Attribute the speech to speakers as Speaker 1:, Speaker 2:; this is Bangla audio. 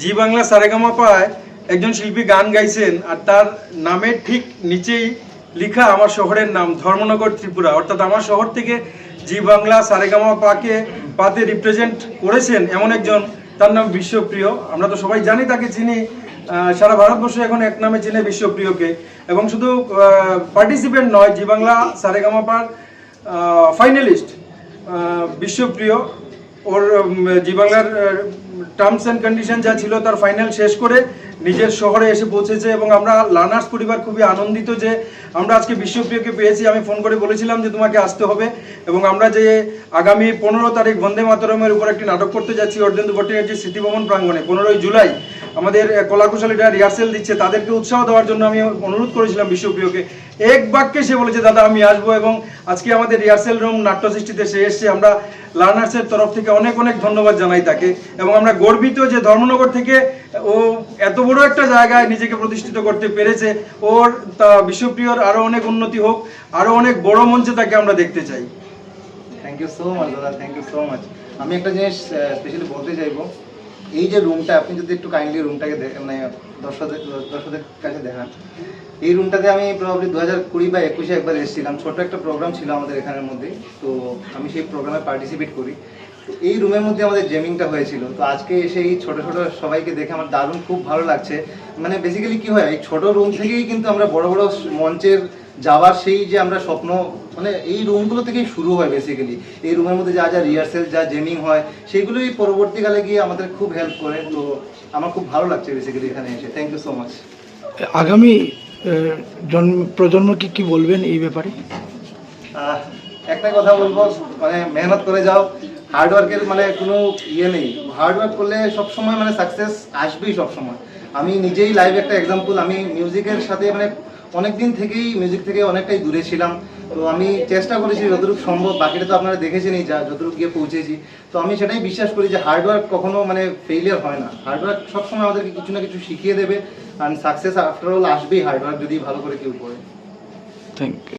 Speaker 1: জি বাংলা সারেগামাপায় একজন শিল্পী গান গাইছেন আর তার নামের ঠিক নিচেই লেখা আমার শহরের নাম ধর্মনগর ত্রিপুরা, অর্থাৎ আমার শহর থেকে জি বাংলা পাতে রিপ্রেজেন্ট করেছেন এমন একজন, তার নাম বিশ্বপ্রিয়। আমরা তো সবাই জানি, তাকে চিনি, সারা ভারতবর্ষ এখন এক নামে চিনে বিশ্বপ্রিয়কে। এবং শুধু পার্টিসিপেন্ট নয়, জি বাংলা সারেগামাপার ফাইনালিস্ট বিশ্বপ্রিয়। ওর জি বাংলার টার্মস অ্যান্ড কন্ডিশন যা ছিল তার ফাইনাল শেষ করে নিজের শহরে এসে পৌঁছেছে এবং আমরা লার্নার্স পরিবার খুবই আনন্দিত যে আমরা আজকে বিশ্বপ্রিয়কে পেয়েছি। আমি ফোন করে বলেছিলাম যে তোমাকে আসতে হবে, এবং আমরা যে আগামী 15 তারিখ বন্দে মাতরমের উপর একটি নাটক করতে যাচ্ছি অর্ধেন্দু ভট্টাচার্য স্মৃতিভবন প্রাঙ্গণে 15ই জুলাই, আমাদের কলাকুশলীরা রিহার্সেল দিচ্ছে, তাদেরকে উৎসাহ দেওয়ার জন্য আমি অনুরোধ করেছিলাম বিশ্বপ্রিয়কে। এক বাক্যে সে বলেছে দাদা আমি আসবো, এবং আজকে আমাদের রিহার্সেল রুম নাট্য সৃষ্টিতে সে এসছে। আমরা লার্নার্সের তরফ থেকে অনেক অনেক ধন্যবাদ জানাই তাকে, এবং আমরা গর্বিত যে ধর্মনগর থেকে ও এত বড় একটা জায়গায় নিজেকে প্রতিষ্ঠিত করতে পেরেছে। ওর বিশ্বপ্রিয়র আরো অনেক উন্নতি হোক, আরো অনেক বড় মঞ্চে তাকে আমরা দেখতে চাই।
Speaker 2: থ্যাংক ইউ সো মাচ দাদা, থ্যাংক ইউ সো মাচ। আমি একটা জিনিস স্পেশালি বলতে চাইবো, এই যে রুমটা, আপনি যদি একটু কাইন্ডলি রুমটাকে মানে দর্শকদের কাছে দেখান। এই রুমটাতে আমি প্রবাবলি 2020 বা 21-এ একবার এসেছিলাম, ছোট একটা প্রোগ্রাম ছিল আমাদের এখানের মধ্যে, তো আমি সেই প্রোগ্রামে পার্টিসিপেট করি। তো এই রুমের মধ্যে আমাদের জেমিংটা হয়েছিল। তো আজকে এসে এই ছোটো ছোটো সবাইকে দেখে আমার দারুণ খুব ভালো লাগছে। মানে বেসিক্যালি কী হয়, এই ছোটো রুম থেকেই কিন্তু আমরা বড় বড় মঞ্চের যাওয়ার সেই যে আমরা স্বপ্ন, মানে এই রুমগুলো থেকেই শুরু হয় বেসিক্যালি। এই রুমের মধ্যে যা যা রিহার্সেল, যা জেমিং হয়, সেইগুলোই পরবর্তীকালে গিয়ে আমাদের খুব হেল্প করে। তো আমার খুব ভালো লাগছে বেসিক্যালি এখানে এসে। Thank you so much.
Speaker 3: আগামী প্রজন্মকে কি বলবেন এই ব্যাপারে?
Speaker 2: একটা কথা বলবো, মানে মেহনত করে যাও, হার্ডওয়ার্কের মানে কোনো ইয়ে নেই। হার্ডওয়ার্ক করলে সবসময় মানে সাকসেস আসবেই সবসময়। আমি নিজেই লাইভ একটা এক্সাম্পল। আমি মিউজিকের সাথে মানে অনেক দিন থেকেই মিউজিক থেকে অনেকটাই দূরে ছিলাম। তো আমি চেষ্টা করেছি যতটুকু সম্ভব, বাকিটা তো আপনারা দেখেছেনই যা যতটুকু গিয়ে পৌঁছেছি। তো আমি সেটাই বিশ্বাস করি যে হার্ডওয়ার্ক কখনো মানে ফেইলিয়ার হয় না। হার্ডওয়ার্ক সবসময় আমাদেরকে কিছু না কিছু শিখিয়ে দেবে, আর সাকসেস আফটার অল আসবেই হার্ডওয়ার্ক যদি ভালো করে কেউ করে।
Speaker 3: Thank you.